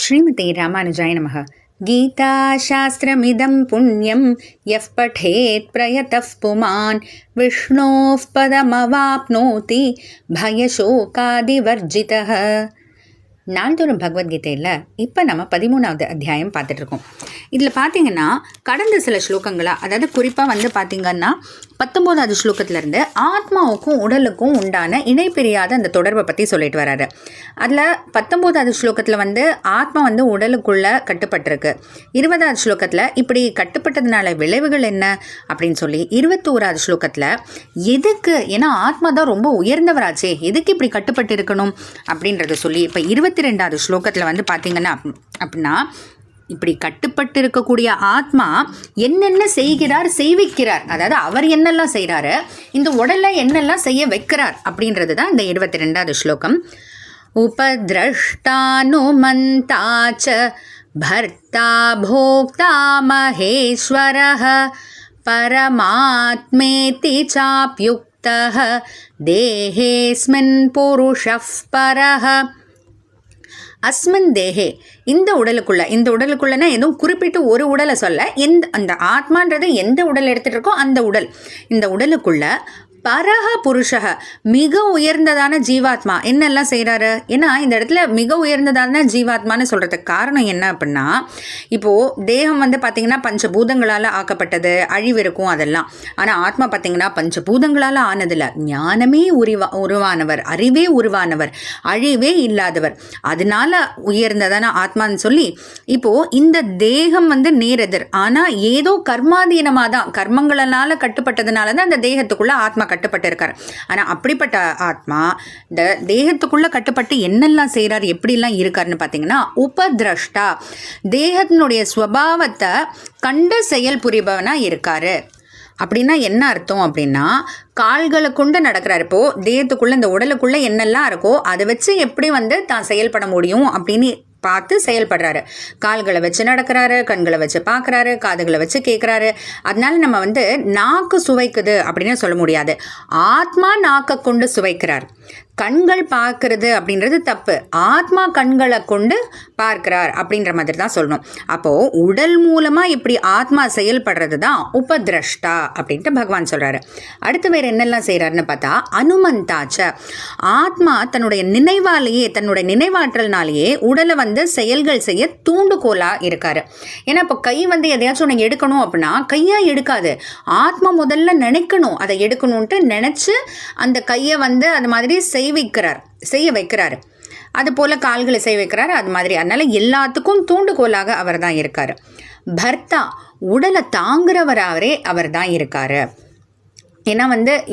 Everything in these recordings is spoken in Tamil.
ஸ்ரீமதி ராமானுஜாய நமः. गीताशास्त्रमिदं पुण्यं यः पठेत् प्रयतः पुमान् विष्णोः पदमवाप्नोति भयशोकादिवर्जितः. நாள்தோறும் பகவத்கீதையில் இப்போ நம்ம 13வது அத்தியாயம் பார்த்துட்ருக்கோம். இதில் பார்த்திங்கன்னா கடந்த சில ஸ்லோகங்களாக, அதாவது குறிப்பாக பார்த்திங்கன்னா 19வது ஸ்லோகத்திலேருந்து ஆத்மாவுக்கும் உடலுக்கும் உண்டான இணைப்பிரியாத அந்த தொடர்பை பற்றி சொல்லிட்டு வர்றாரு. அதில் 19வது ஸ்லோகத்தில் ஆத்மா உடலுக்குள்ளே கட்டுப்பட்டிருக்கு. 20வது ஸ்லோகத்தில் இப்படி கட்டுப்பட்டதுனால விளைவுகள் என்ன அப்படின்னு சொல்லி 21வது ஸ்லோகத்தில் எதுக்கு, ஏன்னா ஆத்மா தான் ரொம்ப உயர்ந்தவராச்சே, எதுக்கு இப்படி கட்டுப்பட்டு இருக்கணும் அப்படின்றத சொல்லி இப்போ 22வது ஸ்லோகத்தில் பார்த்தீங்கன்னா அப்படின்னா இப்படி கட்டுப்பட்டு இருக்கக்கூடிய ஆத்மா என்னென்ன செய்கிறார், செய்விக்கிறார், அதாவது அவர் என்னெல்லாம் செய்கிறாரு, இந்த உடல்ல என்னெல்லாம் செய்ய வைக்கிறார் அப்படின்றது தான் இந்த 22வது ஸ்லோகம். உபத்ரஷ்டானுமந்தாச்ச பர்த்தா போக்தா மகேஸ்வரஹ பரமாத்மேதி சாப்யுக்தஹ தேஹேஸ்மின் புருஷஃ பரஹ. அஸ்மின் தேஹே, இந்த உடலுக்குள்ளனா எதுவும் குறிப்பிட்டு ஒரு உடலை சொல்ல, அந்த ஆத்மான்றது எந்த உடல் எடுத்துகிட்டு இருக்கோ அந்த உடல், இந்த உடலுக்குள்ள பரஹ புருஷக, மிக உயர்ந்ததான ஜீவாத்மா என்னெல்லாம் செய்கிறாரு. ஏன்னா இந்த இடத்துல மிக உயர்ந்ததான ஜீவாத்மான்னு சொல்கிறதுக்கு காரணம் என்ன அப்படின்னா, இப்போது தேகம் பார்த்திங்கன்னா பஞ்சபூதங்களால் ஆக்கப்பட்டது, அழிவு இருக்கும் அதெல்லாம். ஆனால் ஆத்மா பார்த்திங்கன்னா பஞ்சபூதங்களால் ஆனதில்லை, ஞானமே உருவானவர், அறிவே உருவானவர், அழிவே இல்லாதவர், அதனால உயர்ந்ததான ஆத்மான்னு சொல்லி இப்போது இந்த தேகம் நேரெதிர். ஆனால் ஏதோ கர்மாதீனமாக தான், கர்மங்களால் கட்டுப்பட்டதுனால தான் அந்த தேகத்துக்குள்ளே ஆத்மா கட்டுப்பட்டு இருக்கார். ஆனால் அப்படிப்பட்ட ஆத்மா இந்த தேகத்துக்குள்ள கட்டுப்பட்டு என்னெல்லாம் செய்கிறார், எப்படிலாம் இருக்காருன்னு பார்த்தீங்கன்னா, உபதிரஷ்டா, தேகத்தினுடைய ஸ்வபாவத்தை கண்டு செயல் புரிபவனா இருக்காரு. அப்படின்னா என்ன அர்த்தம் அப்படின்னா, கால்களை கொண்டு நடக்கிறாரு. இப்போது தேகத்துக்குள்ளே இந்த உடலுக்குள்ளே என்னெல்லாம் இருக்கோ அதை வச்சு எப்படி தான் செயல்பட முடியும் அப்படின்னு பார்த்து செயல்படுறாரு. கால்களை வச்சு நடக்கிறாரு, கண்களை வச்சு பார்க்குறாரு, காதுகளை வச்சு கேட்குறாரு. அதனால நம்ம நாக்கு சுவைக்குது அப்படின்னு சொல்ல முடியாது. ஆத்மா நாக்கை கொண்டு சுவைக்கிறார். கண்கள் பார்க்கறது அப்படின்றது தப்பு, ஆத்மா கண்களை கொண்டு பார்க்கிறார் அப்படின்ற மாதிரி தான் சொல்லணும். அப்போது உடல் மூலமாக இப்படி ஆத்மா செயல்படுறது தான் உபதிரஷ்டா அப்படின்ட்டு பகவான் சொல்கிறாரு. அடுத்து வேறு என்னெல்லாம் செய்கிறாருன்னு பார்த்தா, அனுமந்தாச்ச, ஆத்மா தன்னுடைய நினைவாலேயே, தன்னுடைய நினைவாற்றல்னாலேயே உடலை செயல்கள் செய்ய தூண்டுகோலாக இருக்காரு. ஏன்னா இப்போ கை எதையாச்சும் ஒன்று எடுக்கணும் அப்படின்னா கையாக எடுக்காது, ஆத்மா முதல்ல நினைக்கணும், அதை எடுக்கணும்ன்ட்டு நினச்சி அந்த கையை அது மாதிரி செய்ய வைக்கிறாரு. அது போல கால்களை செய்ய வைக்கிறாரு, அது மாதிரி. அதனால எல்லாத்துக்கும் தூண்டுகோலாக அவர் தான் இருக்காரு. பர்த்தா, உடலை தாங்குறவராகவே அவர் தான் இருக்காரு. ஏன்னா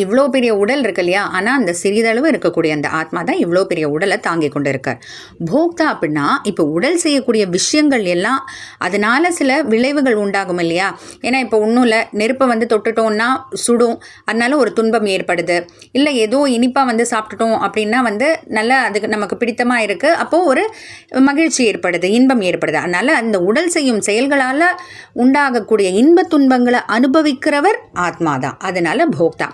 இவ்வளோ பெரிய உடல் இருக்கு இல்லையா, ஆனால் அந்த சிறிதளவு இருக்கக்கூடிய அந்த ஆத்மா தான் இவ்வளோ பெரிய உடலை தாங்கி கொண்டு இருக்கார். போக்தா அப்படின்னா இப்போ உடல் செய்யக்கூடிய விஷயங்கள் எல்லாம் அதனால சில விளைவுகள் உண்டாகும் இல்லையா. ஏன்னா இப்போ ஒன்றும் இல்லை, நெருப்பை தொட்டுட்டோம்னா சுடும், அதனால ஒரு துன்பம் ஏற்படுது. இல்லை ஏதோ இனிப்பாக சாப்பிட்டுட்டோம் அப்படின்னா நல்லா அதுக்கு நமக்கு பிடித்தமாக இருக்குது, அப்போது ஒரு மகிழ்ச்சி ஏற்படுது, இன்பம் ஏற்படுது. அதனால் அந்த உடல் செய்யும் செயல்களால் உண்டாகக்கூடிய இன்ப துன்பங்களை அனுபவிக்கிறவர் ஆத்மா தான். அதனால போக்தா.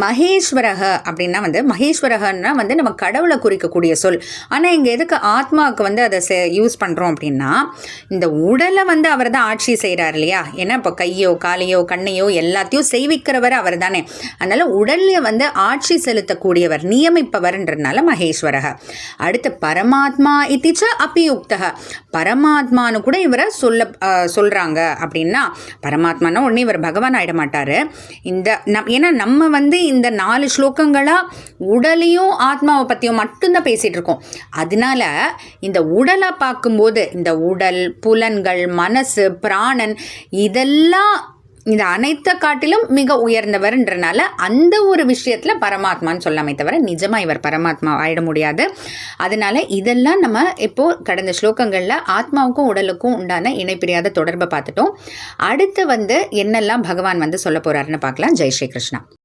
மகேஸ்வரக அப்படின்னா மகேஸ்வரகன்னா நம்ம கடவுளை குறிக்கக்கூடிய சொல். ஆனால் இங்கே எதுக்கு ஆத்மாவுக்கு அதை யூஸ் பண்ணுறோம் அப்படின்னா, இந்த உடலை அவர் தான் ஆட்சி செய்கிறார் இல்லையா. ஏன்னா இப்போ கையோ காலையோ கண்ணையோ எல்லாத்தையும் செய்விக்கிறவர் அவர் தானே. அதனால உடல்ல ஆட்சி செலுத்தக்கூடியவர், நியமிப்பவர்ன்றதுனால மகேஸ்வரக. அடுத்து பரமாத்மா இத்திச்ச அபியுக்தக, பரமாத்மானு கூட இவரை சொல்கிறாங்க. அப்படின்னா பரமாத்மானா உடனே இவர் பகவான் ஆகிட மாட்டார். ஏன்னா நம்ம இந்த 4 ஸ்லோகங்களாக உடலையும் ஆத்மாவை பற்றியும் மட்டும்தான் பேசிகிட்டு இருக்கோம். அதனால இந்த உடலை பார்க்கும்போது இந்த உடல், புலன்கள், மனசு, பிராணன், இதெல்லாம் இந்த அனைத்த காட்டிலும் மிக உயர்ந்தவர்ன்றனால அந்த ஒரு விஷயத்தில் பரமாத்மான்னு சொல்லாமே தவிர நிஜமாக இவர் பரமாத்மா ஆயிட முடியாது. அதனால இதெல்லாம் நம்ம இப்போது கடந்த ஸ்லோகங்களில் ஆத்மாவுக்கும் உடலுக்கும் உண்டான இணைப்பிரியாத தொடர்பை பார்த்துட்டோம். அடுத்து என்னெல்லாம் பகவான் சொல்ல போகிறாருன்னு பார்க்கலாம். ஜெய் ஸ்ரீ கிருஷ்ணா.